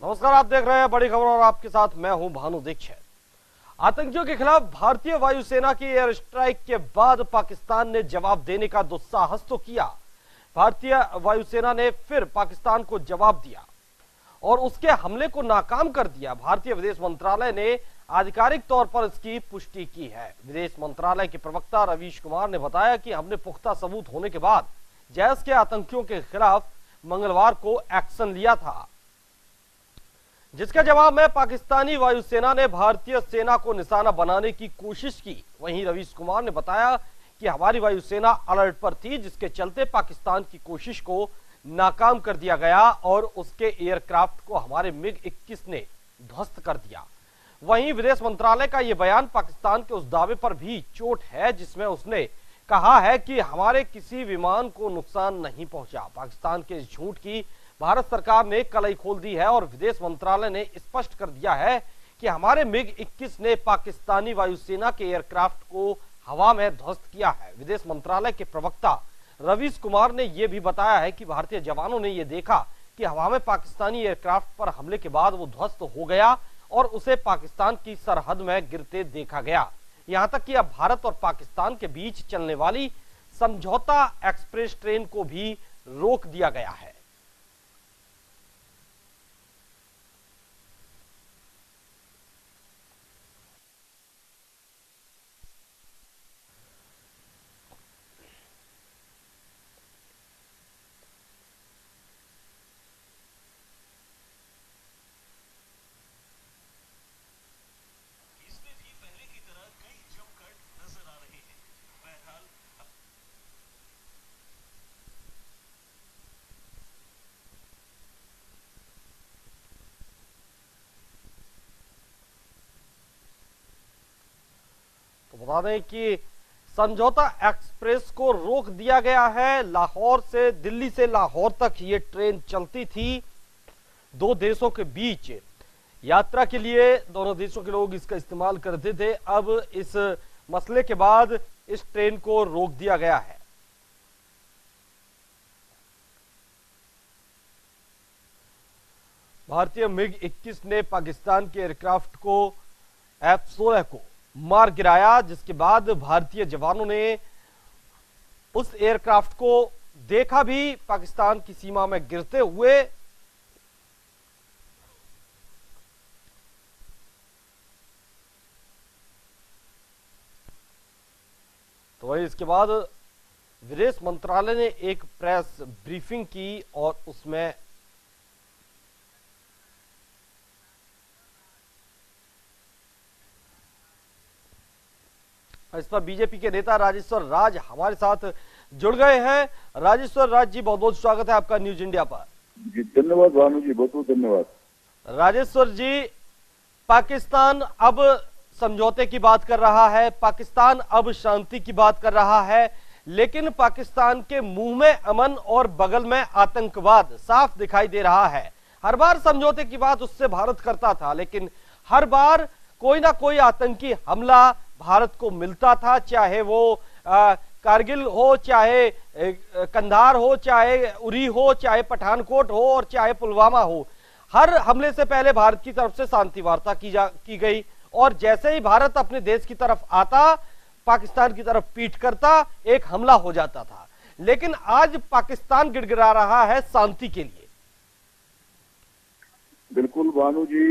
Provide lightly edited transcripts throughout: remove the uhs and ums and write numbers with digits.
नमस्कार, आप देख रहे हैं बड़ी खबर और आपके साथ मैं हूं भानु दीक्षित। आतंकियों के खिलाफ भारतीय वायुसेना की एयर स्ट्राइक के बाद पाकिस्तान ने जवाब देने का दुस्साहस तो किया। भारतीय वायुसेना ने फिर पाकिस्तान को जवाब दिया और उसके हमले को नाकाम कर दिया। भारतीय विदेश मंत्रालय ने आधिकारिक तौर पर इसकी पुष्टि की है। विदेश मंत्रालय के प्रवक्ता रवीश कुमार ने बताया कि हमने पुख्ता सबूत होने के बाद जैश के आतंकियों के खिलाफ मंगलवार को एक्शन लिया था, जिसके जवाब में पाकिस्तानी वायुसेना ने भारतीय सेना को निशाना बनाने की कोशिश की। वहीं रवीश कुमार ने बताया कि हमारी वायुसेना अलर्ट पर थी, जिसके चलते पाकिस्तान की कोशिश को नाकाम कर दिया गया और उसके एयरक्राफ्ट को हमारे MiG-21 ने ध्वस्त कर दिया। वहीं विदेश मंत्रालय का यह बयान पाकिस्तान के उस दावे पर भी चोट है जिसमें उसने कहा है कि हमारे किसी विमान को नुकसान नहीं पहुंचा। पाकिस्तान के इस झूठ की भारत सरकार ने कलई खोल दी है और विदेश मंत्रालय ने स्पष्ट कर दिया है कि हमारे MiG-21 ने पाकिस्तानी वायुसेना के एयरक्राफ्ट को हवा में ध्वस्त किया है। विदेश मंत्रालय के प्रवक्ता रवीश कुमार ने यह भी बताया है कि भारतीय जवानों ने यह देखा कि हवा में पाकिस्तानी एयरक्राफ्ट पर हमले के बाद वो ध्वस्त हो गया और उसे पाकिस्तान की सरहद में गिरते देखा गया। यहां तक कि अब भारत और पाकिस्तान के बीच चलने वाली समझौता एक्सप्रेस ट्रेन को भी रोक दिया गया है। तो बता दें कि समझौता एक्सप्रेस को रोक दिया गया है। लाहौर से, दिल्ली से लाहौर तक ये ट्रेन चलती थी। दो देशों के बीच यात्रा के लिए दोनों देशों के लोग इसका इस्तेमाल करते थे। अब इस मसले के बाद इस ट्रेन को रोक दिया गया है। भारतीय MiG-21 ने पाकिस्तान के एयरक्राफ्ट को F-16 को मार गिराया, जिसके बाद भारतीय जवानों ने उस एयरक्राफ्ट को देखा भी पाकिस्तान की सीमा में गिरते हुए। तो वही इसके बाद विदेश मंत्रालय ने एक प्रेस ब्रीफिंग की और उसमें इस पर बीजेपी के नेता राजेश्वर राज हमारे साथ जुड़ गए हैं। राजेश्वर राज जी, बहुत बहुत स्वागत है आपका न्यूज इंडिया पर। जी धन्यवाद भानु जी, बहुत बहुत धन्यवाद। राजेश्वर जी, पाकिस्तान अब समझौते की बात कर रहा है, पाकिस्तान अब शांति की बात कर रहा है, लेकिन पाकिस्तान के मुंह में अमन और बगल में आतंकवाद साफ दिखाई दे रहा है। हर बार समझौते की बात उससे भारत करता था, लेकिन हर बार कोई ना कोई आतंकी हमला भारत को मिलता था, चाहे वो कारगिल हो, चाहे कंधार हो, चाहे उरी हो, चाहे पठानकोट हो और चाहे पुलवामा हो। हर हमले से पहले भारत की तरफ से शांति वार्ता की गई और जैसे ही भारत अपने देश की तरफ आता, पाकिस्तान की तरफ पीठ करता, एक हमला हो जाता था। लेकिन आज पाकिस्तान गिड़गिड़ा रहा है शांति के लिए। बिल्कुल भानु जी,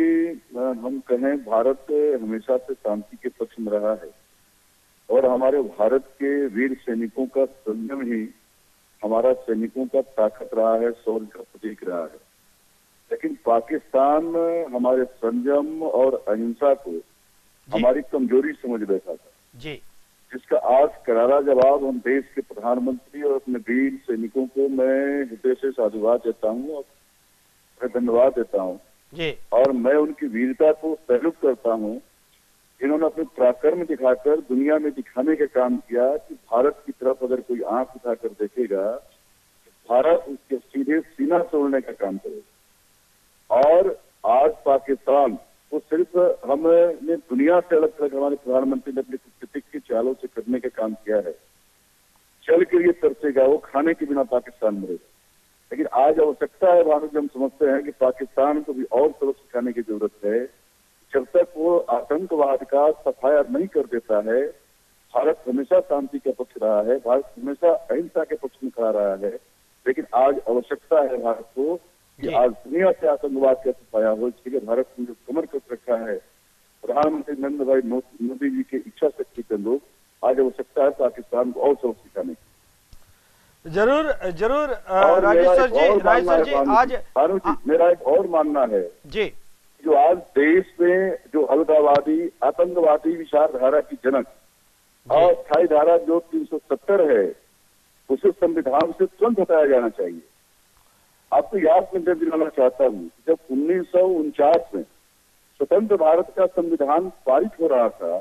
हम कहें भारत हमेशा से शांति के पक्ष में रहा है और हमारे भारत के वीर सैनिकों का संयम ही हमारा सैनिकों का ताकत रहा है, शौर्य का प्रतीक रहा है। लेकिन पाकिस्तान हमारे संयम और अहिंसा को हमारी कमजोरी समझ बैठा था जी, जिसका आज करारा जवाब हम देश के प्रधानमंत्री और अपने वीर सैनिकों को मैं हृदय से साधुवाद देता हूँ और धन्यवाद देता हूँ जी। और मैं उनकी वीरता को सैल्यूट करता हूँ, जिन्होंने अपने पराक्रम दिखाकर दुनिया में दिखाने का काम किया कि भारत की तरफ अगर कोई आंख उठाकर देखेगा, भारत उसके सीधे सीना तोड़ने का काम करेगा। और आज पाकिस्तान को सिर्फ हमने दुनिया से अलग थलग हमारे प्रधानमंत्री ने अपनी कुटनीतिक की चालों से करने का काम किया है। चल के लिए तरसेगा वो, खाने के बिना पाकिस्तान मरेगा। लेकिन आज आवश्यकता है भारत, हम समझते हैं कि पाकिस्तान को भी और सबक सिखाने की जरूरत है। जब तक वो आतंकवाद का सफाया नहीं कर देता है, भारत हमेशा शांति के पक्ष रहा है, भारत हमेशा अहिंसा के पक्ष में खड़ा रहा है। लेकिन आज आवश्यकता है भारत को कि आज दुनिया से आतंकवाद का सफाया हो। इसके लिए भारत ने जो कमर कस रखा है प्रधानमंत्री नरेंद्र भाई मोदी जी की इच्छा शक्ति के लोग, आज आवश्यकता है पाकिस्तान को और सबक सिखाने की। जरूर जरूर राजेश्वर जी आज भानु जी, मेरा एक और मानना है जी, जो आज देश में जो अलगाववादी आतंकवादी विचारधारा की जनक और स्थायी धारा जो 370 है, उसे संविधान से तुरंत हटाया जाना चाहिए। आपको याद में दिलाना चाहता हूँ, जब 1949 में स्वतंत्र भारत का संविधान पारित हो रहा था,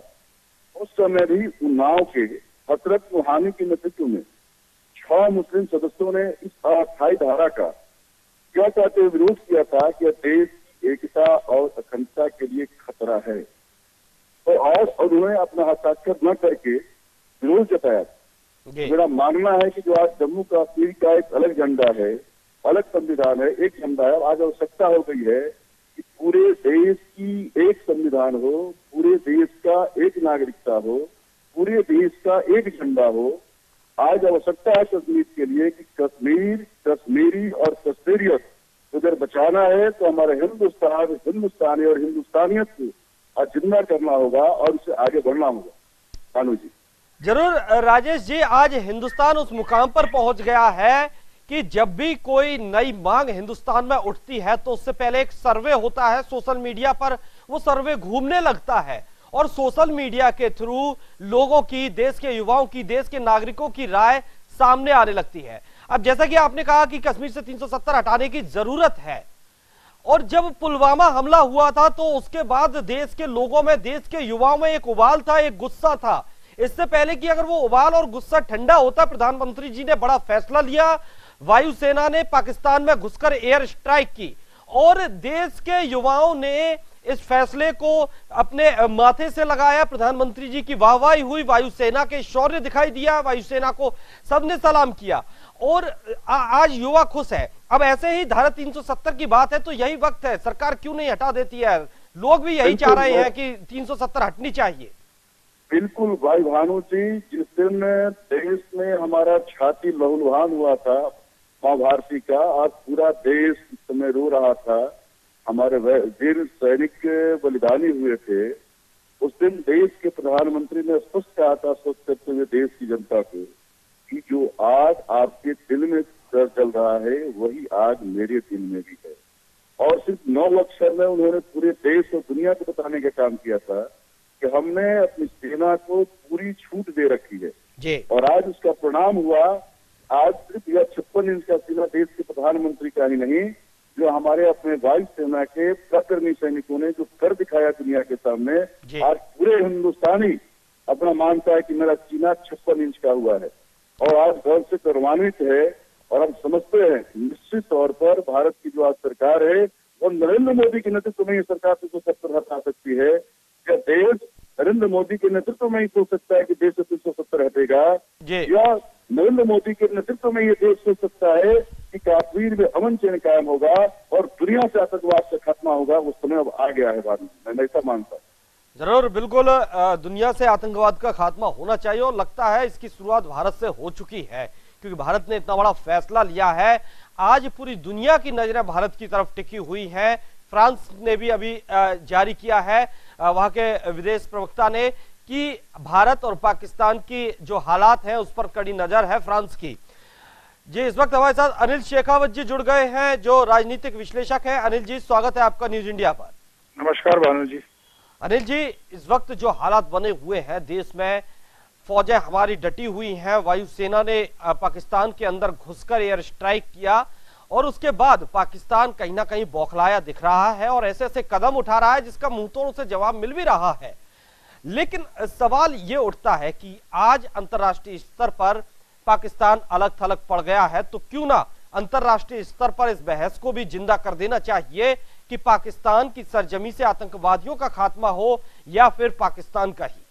उस समय भी उन्नाव के हजरत रूहानी के नेतृत्व में 6 मुस्लिम सदस्यों ने इस अस्थायी धारा का क्या कहते हुए विरोध किया था कि यह देश की एकता और अखंडता के लिए खतरा है, और उन्होंने अपना हस्ताक्षर न करके विरोध जताया। मेरा मानना है कि जो आज जम्मू कश्मीर का एक अलग झंडा है, अलग संविधान है, एक झंडा है, आज आवश्यकता हो गई है कि पूरे देश की एक संविधान हो, पूरे देश का एक नागरिकता हो, पूरे देश का एक झंडा हो। आज आवश्यकता है कश्मीर के लिए कि कश्मीर, कश्मीरी और कश्मीरियत अगर बचाना है तो हमारे हिंदुस्तान, हिंदुस्तानी और हिंदुस्तानियत को आज जिंदा करना होगा और उससे आगे बढ़ना होगा। भानु जी जरूर राजेश जी, आज हिंदुस्तान उस मुकाम पर पहुंच गया है कि जब भी कोई नई मांग हिंदुस्तान में उठती है तो उससे पहले एक सर्वे होता है सोशल मीडिया पर, वो सर्वे घूमने लगता है और सोशल मीडिया के थ्रू लोगों की, देश के युवाओं की, देश के नागरिकों की राय सामने आने लगती है। अब जैसा कि आपने कहा कि कश्मीर से 370 हटाने की जरूरत है, और जब पुलवामा हमला हुआ था तो उसके बाद देश के लोगों में, देश के युवाओं में एक उबाल था, एक गुस्सा था। इससे पहले कि अगर वो उबाल और गुस्सा ठंडा होता, प्रधानमंत्री जी ने बड़ा फैसला लिया, वायुसेना ने पाकिस्तान में घुसकर एयर स्ट्राइक की और देश के युवाओं ने इस फैसले को अपने माथे से लगाया। प्रधानमंत्री जी की वाहवाही हुई, वायुसेना के शौर्य दिखाई दिया, वायुसेना को सबने सलाम किया और आज युवा खुश है। अब ऐसे ही धारा 370 की बात है तो यही वक्त है, सरकार क्यों नहीं हटा देती है? लोग भी यही चाह रहे हैं कि 370 हटनी चाहिए। बिल्कुल भाई भानु जी, जिस दिन देश में हमारा छाती लहूलुहान हुआ था माँ भारती का, आज पूरा देश इस समय रो रहा था, हमारे वीर सैनिक बलिदानी हुए थे। उस दिन देश के प्रधानमंत्री ने स्पष्ट कहा था, स्पष्ट करते हुए देश की जनता को, कि जो आग आपके दिल में जल रहा है वही आग मेरे दिल में भी है। और सिर्फ 9 अक्षर में उन्होंने पूरे देश और दुनिया को बताने का काम किया था कि हमने अपनी सेना को पूरी छूट दे रखी है जी। और आज उसका परिणाम हुआ। आज सिर्फ यह 56 इंच का सीना देश के प्रधानमंत्री का ही नहीं, जो हमारे अपने वायुसेना के पराक्रमी सैनिकों ने जो कर दिखाया दुनिया के सामने, आज पूरे हिंदुस्तानी अपना मानता है कि मेरा सीना 56 इंच का हुआ है और आज गर्व से गौरवान्वित है। और हम समझते हैं निश्चित तौर पर भारत की जो आज सरकार है वो नरेंद्र मोदी के नेतृत्व में ये सरकार 370 हटा सकती है। क्या देश नरेंद्र मोदी के नेतृत्व में ही सोच सकता है कि देश से 370 हटेगा, या नरेंद्र मोदी के नेतृत्व में ये देश सोच सकता है कि कश्मीर में अमन चैन कायम होगा और दुनिया से आतंकवाद से खात्मा होगा? वो समय अब आ गया है भारत में, मैं ऐसा मानता हूँ। जरूर, बिल्कुल दुनिया से आतंकवाद का खात्मा होना चाहिए और लगता है इसकी शुरुआत भारत से हो चुकी है, क्योंकि भारत ने इतना बड़ा फैसला लिया है। आज पूरी दुनिया की नजरें भारत की तरफ टिकी हुई हैं। फ्रांस ने भी अभी जारी किया है, वहां के विदेश प्रवक्ता ने, कि भारत और पाकिस्तान की जो हालात हैं उस पर कड़ी नजर है फ्रांस की। जी, इस वक्त हमारे साथ अनिल शेखावत जी जुड़ गए हैं, जो राजनीतिक विश्लेषक हैं। अनिल जी, स्वागत है आपका न्यूज इंडिया पर। नमस्कार भानु जी। अनिल जी, इस वक्त जो हालात बने हुए हैं देश में, फौजें हमारी डटी हुई हैं, वायुसेना ने पाकिस्तान के अंदर घुसकर एयर स्ट्राइक किया और उसके बाद पाकिस्तान कहीं ना कहीं बौखलाया दिख रहा है और ऐसे ऐसे कदम उठा रहा है जिसका मुंहतोड़ से जवाब मिल भी रहा है। लेकिन सवाल ये उठता है कि आज अंतर्राष्ट्रीय स्तर पर पाकिस्तान अलग थलग पड़ गया है, तो क्यों ना अंतर्राष्ट्रीय स्तर पर इस बहस को भी जिंदा कर देना चाहिए कि पाकिस्तान की सरजमी से आतंकवादियों का खात्मा हो या फिर पाकिस्तान का ही?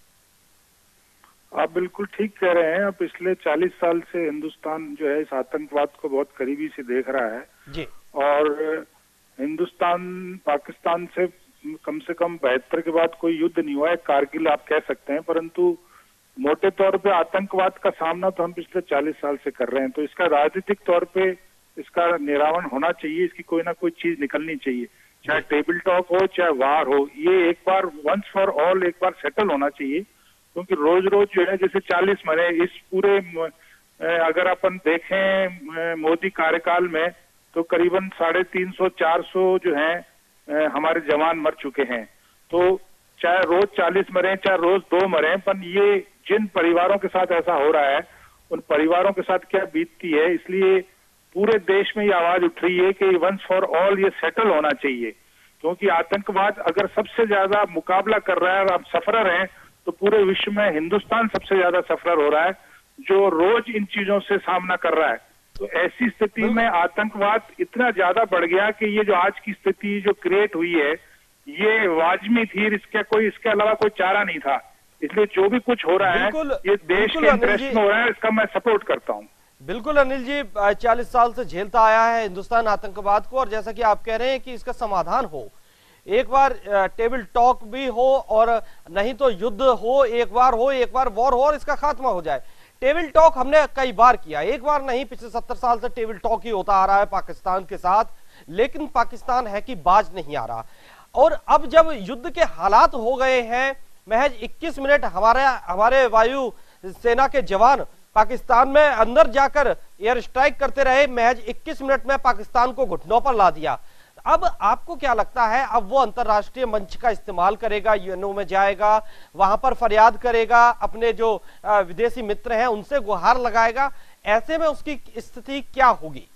आप बिल्कुल ठीक कह रहे हैं। पिछले 40 साल से हिंदुस्तान जो है इस आतंकवाद को बहुत करीबी से देख रहा है जी। और हिंदुस्तान पाकिस्तान से कम 72 के बाद कोई युद्ध नहीं हुआ है। कारगिल आप कह सकते हैं, परंतु मोटे तौर पे आतंकवाद का सामना तो हम पिछले 40 साल से कर रहे हैं। तो इसका राजनीतिक तौर पे इसका निरावरण होना चाहिए, इसकी कोई ना कोई चीज निकलनी चाहिए, चाहे टेबल टॉक हो चाहे वार हो। ये एक बार वंस फॉर ऑल एक बार सेटल होना चाहिए, क्योंकि रोज रोज जो है जैसे 40 मरे इस पूरे अगर अपन देखें मोदी कार्यकाल में तो करीबन 350-400 जो है हमारे जवान मर चुके हैं। तो चाहे रोज 40 मरे चाहे रोज 2 मरे, पर ये जिन परिवारों के साथ ऐसा हो रहा है उन परिवारों के साथ क्या बीतती है, इसलिए पूरे देश में ये आवाज उठ रही है कि वंस फॉर ऑल ये सेटल होना चाहिए। क्योंकि आतंकवाद अगर सबसे ज्यादा मुकाबला कर रहा है और आप सफरर हैं, तो पूरे विश्व में हिंदुस्तान सबसे ज्यादा सफरर हो रहा है, जो रोज इन चीजों से सामना कर रहा है। तो ऐसी स्थिति में आतंकवाद इतना ज्यादा बढ़ गया कि ये जो आज की स्थिति जो क्रिएट हुई है ये वाजबी थी, इसके अलावा कोई चारा नहीं था। इसलिए जो भी कुछ हो रहा है ये देश के इंटरेस्ट में हो रहा है, इसका मैं सपोर्ट करता हूँ। बिल्कुल अनिल जी, 40 साल से झेलता आया है हिंदुस्तान आतंकवाद को, और जैसा कि आप कह रहे हैं कि इसका समाधान हो, एक बार टेबल टॉक भी हो और नहीं तो युद्ध हो, एक बार वॉर हो और इसका खात्मा हो जाए। टेबल टॉक हमने कई बार किया, एक बार नहीं, पिछले 70 साल से टेबल टॉक ही होता आ रहा है पाकिस्तान के साथ, लेकिन पाकिस्तान है कि बाज नहीं आ रहा। और अब जब युद्ध के हालात हो गए हैं, महज 21 मिनट हमारे वायु सेना के जवान पाकिस्तान में अंदर जाकर एयर स्ट्राइक करते रहे, महज 21 मिनट में पाकिस्तान को घुटनों पर ला दिया। अब आपको क्या लगता है, अब वो अंतरराष्ट्रीय मंच का इस्तेमाल करेगा, यूएनओ में जाएगा, वहां पर फरियाद करेगा, अपने जो विदेशी मित्र हैं उनसे गुहार लगाएगा, ऐसे में उसकी स्थिति क्या होगी?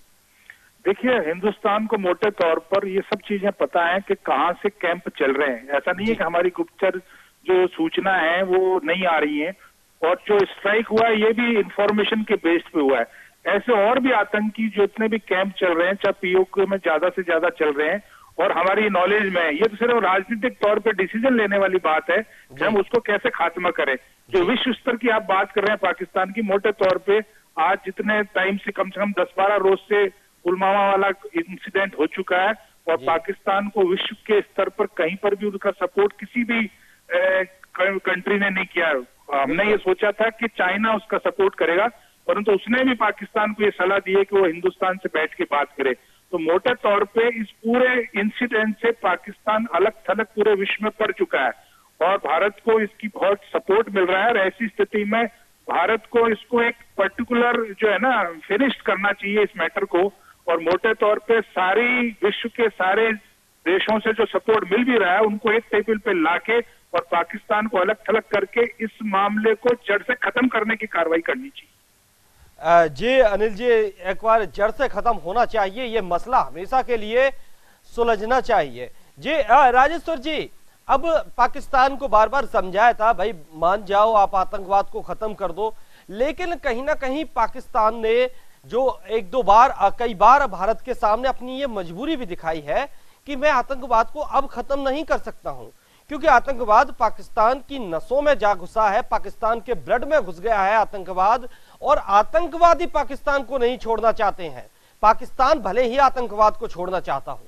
देखिए, हिंदुस्तान को मोटे तौर पर ये सब चीजें पता है कि कहां से कैंप चल रहे हैं। ऐसा नहीं है कि हमारी गुप्तचर जो सूचना है वो नहीं आ रही है, और जो स्ट्राइक हुआ है ये भी इंफॉर्मेशन के बेस्ड पे हुआ है। ऐसे और भी आतंकी जितने भी कैंप चल रहे हैं, चाहे पीओके में ज्यादा से ज्यादा चल रहे हैं, और हमारी नॉलेज में ये तो सिर्फ राजनीतिक तौर पे डिसीजन लेने वाली बात है कि हम उसको कैसे खात्मा करें। जो विश्व स्तर की आप बात कर रहे हैं पाकिस्तान की, मोटे तौर पे आज जितने टाइम से कम 10-12 रोज से पुलवामा वाला इंसिडेंट हो चुका है, और पाकिस्तान को विश्व के स्तर पर कहीं पर भी उसका सपोर्ट किसी भी कंट्री ने नहीं किया। हमने ये सोचा था कि चाइना उसका सपोर्ट करेगा, परंतु उसने भी पाकिस्तान को ये सलाह दी है कि वो हिंदुस्तान से बैठ के बात करे। तो मोटे तौर पे इस पूरे इंसिडेंट से पाकिस्तान अलग थलग पूरे विश्व में पड़ चुका है, और भारत को इसकी बहुत सपोर्ट मिल रहा है। और ऐसी स्थिति में भारत को इसको एक पर्टिकुलर जो है ना फिनिश करना चाहिए इस मैटर को, और मोटे तौर पे सारी विश्व के सारे देशों से जो सपोर्ट मिल भी रहा है उनको एक टेबल पे लाके और पाकिस्तान को अलग थलग करके इस मामले को जड़ से खत्म करने की कार्रवाई करनी चाहिए। जी अनिल जी, एक बार जड़ से खत्म होना चाहिए, ये मसला हमेशा के लिए सुलझना चाहिए। जी राजेश्वर जी, अब पाकिस्तान को बार बार समझाया था भाई मान जाओ, आप आतंकवाद को खत्म कर दो, लेकिन कहीं ना कहीं पाकिस्तान ने जो कई बार भारत के सामने अपनी ये मजबूरी भी दिखाई है कि मैं आतंकवाद को अब खत्म नहीं कर सकता हूं, क्योंकि आतंकवाद पाकिस्तान की नसों में जा घुसा है, पाकिस्तान के ब्लड में घुस गया है आतंकवाद, और आतंकवादी पाकिस्तान को नहीं छोड़ना चाहते हैं। पाकिस्तान भले ही आतंकवाद को छोड़ना चाहता हो।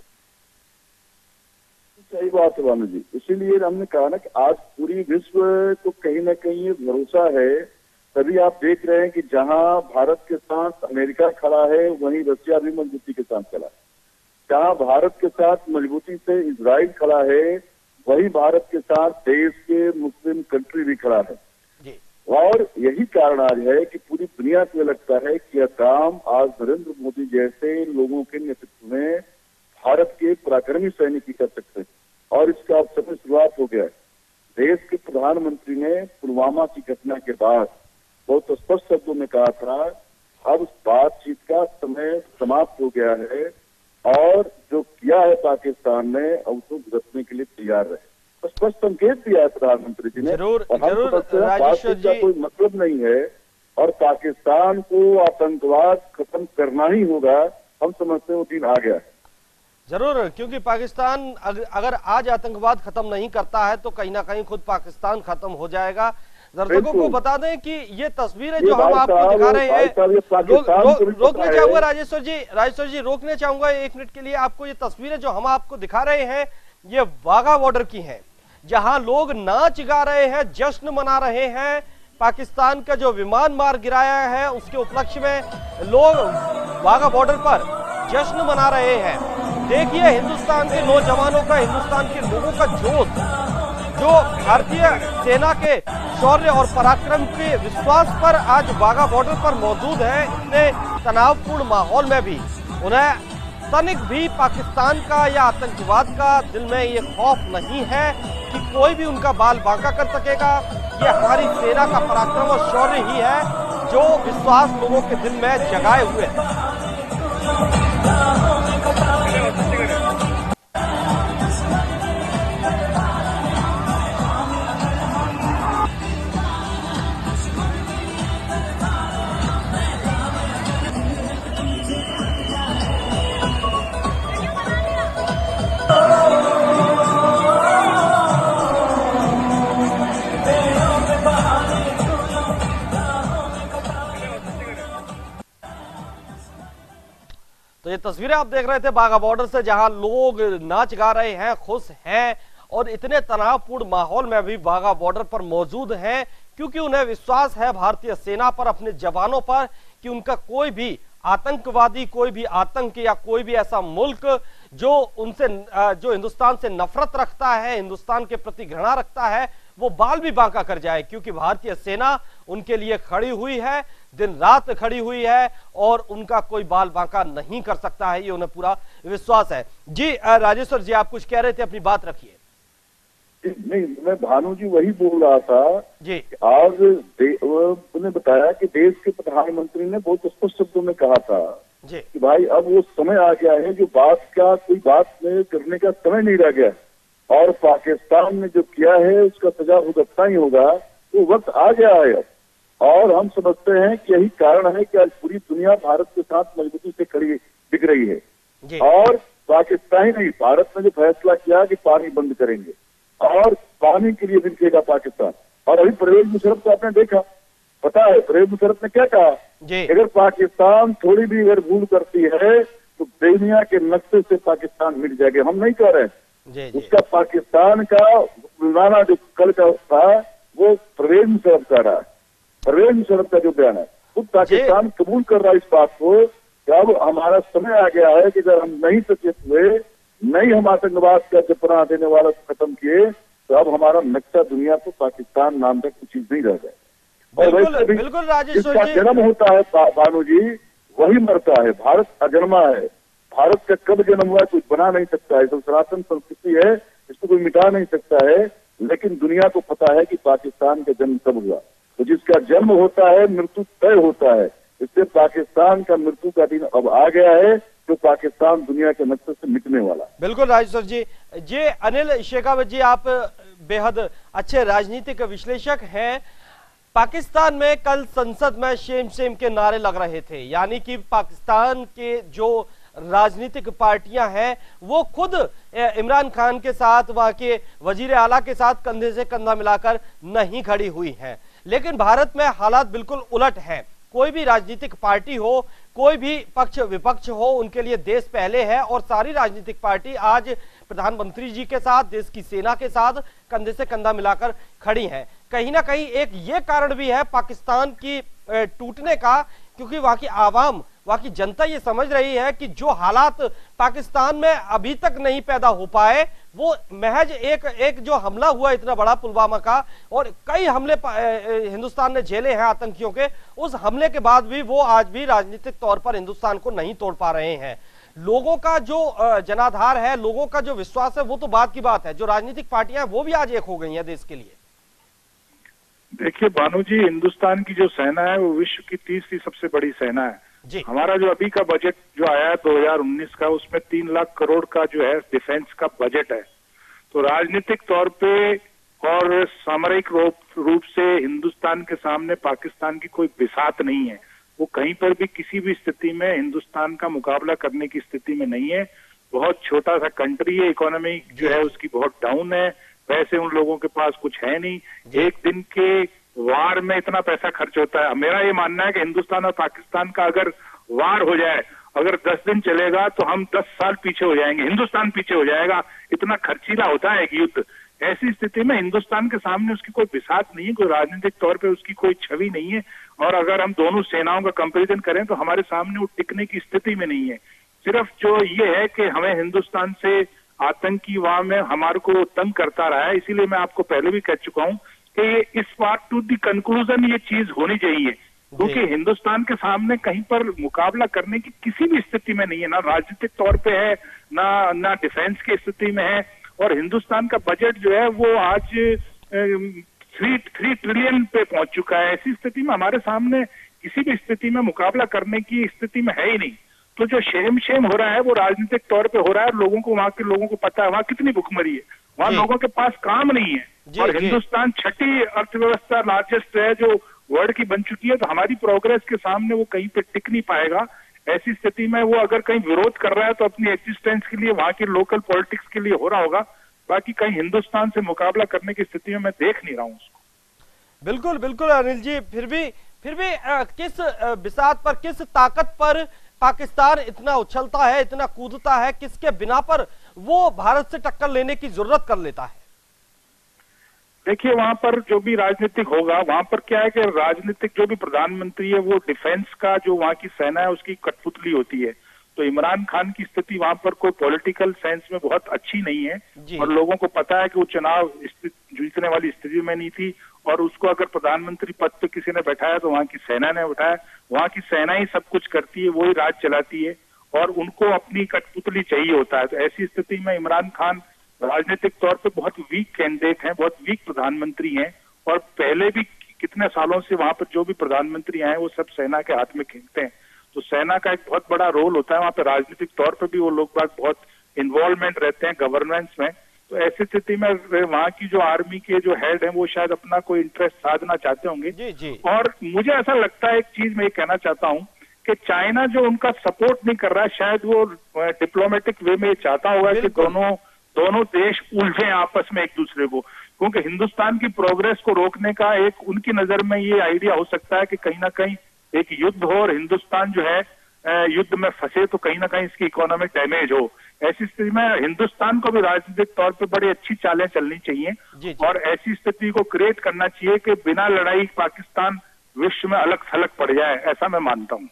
सही बात है भानु जी, इसीलिए हमने कहा ना कि आज पूरी विश्व को कहीं ना कहीं ये भरोसा है। तभी आप देख रहे हैं कि जहां भारत के साथ अमेरिका खड़ा है, वहीं रशिया भी मजबूती के साथ खड़ा है। जहां भारत के साथ मजबूती से इजराइल खड़ा है, वही भारत के साथ देश के मुस्लिम कंट्री भी खड़ा है। और यही कारण आज है कि पूरी दुनिया को लगता है कि यह काम आज नरेंद्र मोदी जैसे लोगों के नेतृत्व में भारत के पराक्रमी सैनिक ही कर सकते हैं, और इसका अब समय शुरुआत हो गया है। देश के प्रधानमंत्री ने पुलवामा की घटना के बाद बहुत स्पष्ट शब्दों में कहा था, अब बातचीत का समय समाप्त हो गया है, और जो किया है पाकिस्तान ने अब उसको भुगतने के लिए तैयार रहे। स्पष्ट संकेत दिया है प्रधानमंत्री जी ने। जरूर बातचीत का कोई मतलब नहीं है, और पाकिस्तान को आतंकवाद खत्म करना ही होगा। हम समझते हैं वो दिन आ गया है। जरूर, क्योंकि पाकिस्तान अगर आज आतंकवाद खत्म नहीं करता है तो कहीं ना कहीं खुद पाकिस्तान खत्म हो जाएगा। दर्शकों को बता दें कि ये तस्वीरें जो हम आपको दिखा रहे हैं, रोकना चाहूंगा राजेश्वर जी रोकने चाहूंगा 1 मिनट के लिए आपको। ये तस्वीरें जो हम आपको दिखा रहे हैं ये वाघा बॉर्डर की हैं, जहां लोग नाच गा रहे हैं, जश्न मना रहे हैं। पाकिस्तान का जो विमान मार गिराया है उसके उपलक्ष्य में लोग वाघा बॉर्डर पर जश्न मना रहे हैं। देखिए हिंदुस्तान के नौजवानों का, हिंदुस्तान के लोगों का जोश, जो भारतीय सेना के शौर्य और पराक्रम के विश्वास पर आज वाघा बॉर्डर पर मौजूद है। इतने तनावपूर्ण माहौल में भी उन्हें तनिक भी पाकिस्तान का या आतंकवाद का दिल में ये खौफ नहीं है कि कोई भी उनका बाल बांका कर सकेगा। ये हमारी सेना का पराक्रम और शौर्य ही है जो विश्वास लोगों के दिल में जगाए हुए है। तो ये तस्वीरें आप देख रहे थे वाघा बॉर्डर से, जहां लोग नाच गा रहे हैं, खुश हैं और इतने तनावपूर्ण माहौल में भी वाघा बॉर्डर पर मौजूद हैं, क्योंकि उन्हें विश्वास है भारतीय सेना पर, अपने जवानों पर, कि उनका कोई भी आतंकवादी, कोई भी आतंक या कोई भी ऐसा मुल्क जो उनसे, जो हिंदुस्तान से नफरत रखता है, हिंदुस्तान के प्रति घृणा रखता है, वो बाल भी बांका कर जाए, क्योंकि भारतीय सेना उनके लिए खड़ी हुई है, दिन रात खड़ी हुई है और उनका कोई बाल बांका नहीं कर सकता है, ये उन्हें पूरा विश्वास है। जी राजेश्वर जी, आप कुछ कह रहे थे, अपनी बात रखिए। नहीं, मैं भानु जी वही बोल रहा था जी। आज उन्होंने बताया कि देश के प्रधानमंत्री ने बहुत स्पष्ट शब्दों में कहा था जी कि भाई अब वो समय आ गया है जो बात का कोई बात करने का समय नहीं रह गया, और पाकिस्तान ने जो किया है उसका सजा भुगतना ही होगा। वो वक्त आ गया है अब, और हम समझते हैं कि यही कारण है कि आज पूरी दुनिया भारत के साथ मजबूती से खड़ी दिख रही है जी। और पाकिस्तान ही नहीं, भारत ने जो फैसला किया कि पानी बंद करेंगे और पानी के लिए बिकेगा पाकिस्तान। और अभी परवेज मुशर्रफ को आपने देखा, पता है परवेज मुशर्रफ ने क्या कहा जी। अगर पाकिस्तान थोड़ी भी अगर भूल करती है तो दुनिया के नक्शे से पाकिस्तान मिट जाएगा। हम नहीं कह रहे जी, जी। उसका पाकिस्तान का बुलाना जो कल का था वो परवेज मुशर्रफ का रहा है। परवेज मुशर्रफ का जो बयान है खुद पाकिस्तान कबूल कर रहा है इस बात को कि अब हमारा समय आ गया है कि अगर हम नहीं सचेत हुए, नहीं हम आतंकवाद का जपना देने वाला खत्म किए, तो अब हमारा नक्शा दुनिया को पाकिस्तान नाम का कुछ चीज नहीं रह गया। बिल्कुल राजेश्वर जी, जन्म होता है भानु जी वही मरता है। भारत अजन्मा है, भारत का कब जन्म हुआ कुछ बना नहीं सकता है, तो सनातन संस्कृति है, इसको कोई मिटा नहीं सकता है। लेकिन दुनिया को पता है कि पाकिस्तान का जन्म कब हुआ, तो जिसका जन्म होता है मृत्यु तय होता है। इससे पाकिस्तान का मृत्यु का दिन अब आ गया है, जो पाकिस्तान दुनिया के नक्शे से मिटने वाला। बिल्कुल राजेश्वर जी। ये अनिल शेखावत जी, आप बेहद अच्छे राजनीतिक विश्लेषक हैं। पाकिस्तान में कल संसद में शेम शेम के नारे लग रहे थे, यानी कि पाकिस्तान के जो राजनीतिक पार्टियां हैं वो खुद इमरान खान के साथ, वहां के वजीर आला के साथ कंधे से कंधा मिलाकर नहीं खड़ी हुई हैं। लेकिन भारत में हालात बिल्कुल उलट हैं। कोई भी राजनीतिक पार्टी हो, कोई भी पक्ष विपक्ष हो, उनके लिए देश पहले है और सारी राजनीतिक पार्टी आज प्रधानमंत्री जी के साथ, देश की सेना के साथ कंधे से कंधा मिलाकर खड़ी हैं। कहीं ना कहीं एक ये कारण भी है पाकिस्तान की टूटने का, क्योंकि वहां की आवाम, वहां की जनता ये समझ रही है कि जो हालात पाकिस्तान में अभी तक नहीं पैदा हो पाए, वो महज एक जो हमला हुआ इतना बड़ा पुलवामा का, और कई हमले हिंदुस्तान ने झेले हैं आतंकियों के, उस हमले के बाद भी वो आज भी राजनीतिक तौर पर हिंदुस्तान को नहीं तोड़ पा रहे हैं। लोगों का जो जनाधार है, लोगों का जो विश्वास है, वो तो बात की बात है। जो राजनीतिक पार्टियां वो भी आज एक हो गई हैं देश के लिए। देखिए भानु जी, हिंदुस्तान की जो सेना है वो विश्व की तीसरी सबसे बड़ी सेना है जी। हमारा जो अभी का बजट जो आया है 2019 का, उसमें 3 लाख करोड़ का जो है डिफेंस का बजट है। तो राजनीतिक तौर पे और सामरिक रूप से हिंदुस्तान के सामने पाकिस्तान की कोई बिसात नहीं है। वो कहीं पर भी किसी भी स्थिति में हिंदुस्तान का मुकाबला करने की स्थिति में नहीं है। बहुत छोटा सा कंट्री है, इकोनॉमी जो है उसकी बहुत डाउन है, पैसे उन लोगों के पास कुछ है नहीं। एक दिन के वार में इतना पैसा खर्च होता है। मेरा ये मानना है कि हिंदुस्तान और पाकिस्तान का अगर वार हो जाए, अगर 10 दिन चलेगा तो हम 10 साल पीछे हो जाएंगे, हिंदुस्तान पीछे हो जाएगा, इतना खर्चीला होता है एक युद्ध। ऐसी स्थिति में हिंदुस्तान के सामने उसकी कोई बिसात नहीं है, कोई राजनीतिक तौर पे उसकी कोई छवि नहीं है, और अगर हम दोनों सेनाओं का कंपैरिजन करें तो हमारे सामने वो टिकने की स्थिति में नहीं है। सिर्फ जो ये है कि हमें हिंदुस्तान से आतंकी वार में हमारे को तंग करता रहा है, इसीलिए मैं आपको पहले भी कह चुका हूं कि इस बार टू द कंक्लूजन ये चीज होनी चाहिए, क्योंकि हिंदुस्तान के सामने कहीं पर मुकाबला करने की किसी भी स्थिति में नहीं है, ना राजनीतिक तौर पे है, ना डिफेंस की स्थिति में है। और हिंदुस्तान का बजट जो है वो आज 3 ट्रिलियन पे पहुंच चुका है। ऐसी स्थिति में हमारे सामने किसी भी स्थिति में मुकाबला करने की स्थिति में है ही नहीं। तो जो शेम हो रहा है वो राजनीतिक तौर पे हो रहा है, और लोगों को, वहां के लोगों को पता है वहां कितनी भुखमरी है, वहां लोगों के पास काम नहीं है। और हिंदुस्तान 6ठी अर्थव्यवस्था लार्जेस्ट है जो वर्ल्ड की बन चुकी है, तो हमारी प्रोग्रेस के सामने वो कहीं पे टिक नहीं पाएगा। ऐसी स्थिति में वो अगर कहीं विरोध कर रहा है तो अपनी एग्जिस्टेंस के लिए, वहां की लोकल पॉलिटिक्स के लिए हो रहा होगा, बाकी कहीं हिंदुस्तान से मुकाबला करने की स्थिति में मैं देख नहीं रहा हूं उसको। बिल्कुल बिल्कुल अनिल जी, फिर भी किस बिसात पर, किस ताकत पर पाकिस्तान इतना उछलता है, इतना कूदता है, किसके बिना पर वो भारत से टक्कर लेने की जरूरत कर लेता है? देखिए, वहां पर जो भी राजनीतिक होगा, वहां पर क्या है कि राजनीतिक जो भी प्रधानमंत्री है वो डिफेंस का, जो वहां की सेना है उसकी कठपुतली होती है। तो इमरान खान की स्थिति वहां पर कोई पॉलिटिकल सेंस में बहुत अच्छी नहीं है, और लोगों को पता है कि वो चुनाव जीतने वाली स्थिति में नहीं थी, और उसको अगर प्रधानमंत्री पद पे किसी ने बैठाया तो वहां की सेना ने बैठाया। वहां की सेना ही सब कुछ करती है, वो ही राज चलाती है, और उनको अपनी कठपुतली चाहिए होता है। तो ऐसी स्थिति में इमरान खान राजनीतिक तौर पे बहुत वीक कैंडिडेट हैं, बहुत वीक प्रधानमंत्री हैं, और पहले भी कितने सालों से वहां पर जो भी प्रधानमंत्री आए वो सब सेना के हाथ में खेलते हैं। तो सेना का एक बहुत बड़ा रोल होता है वहां पे, राजनीतिक तौर पे भी वो लोग बहुत इन्वॉल्वमेंट रहते हैं गवर्नेंस में। तो ऐसी स्थिति में वहां की जो आर्मी के जो हेड हैं वो शायद अपना कोई इंटरेस्ट साधना चाहते होंगे। और मुझे ऐसा लगता है, एक चीज मैं ये कहना चाहता हूँ कि चाइना जो उनका सपोर्ट नहीं कर रहा है, शायद वो डिप्लोमेटिक वे में चाहता होगा कि दोनों देश उलझे आपस में एक दूसरे को, क्योंकि हिंदुस्तान की प्रोग्रेस को रोकने का एक उनकी नजर में ये आइडिया हो सकता है कि कहीं ना कहीं एक युद्ध हो और हिंदुस्तान जो है युद्ध में फंसे, तो कहीं ना कहीं इसकी इकोनॉमिक डैमेज हो। ऐसी स्थिति में हिंदुस्तान को भी राजनीतिक तौर पे बड़ी अच्छी चालें चलनी चाहिए, और ऐसी स्थिति को क्रिएट करना चाहिए कि बिना लड़ाई पाकिस्तान विश्व में अलग थलग पड़ जाए, ऐसा मैं मानता हूँ।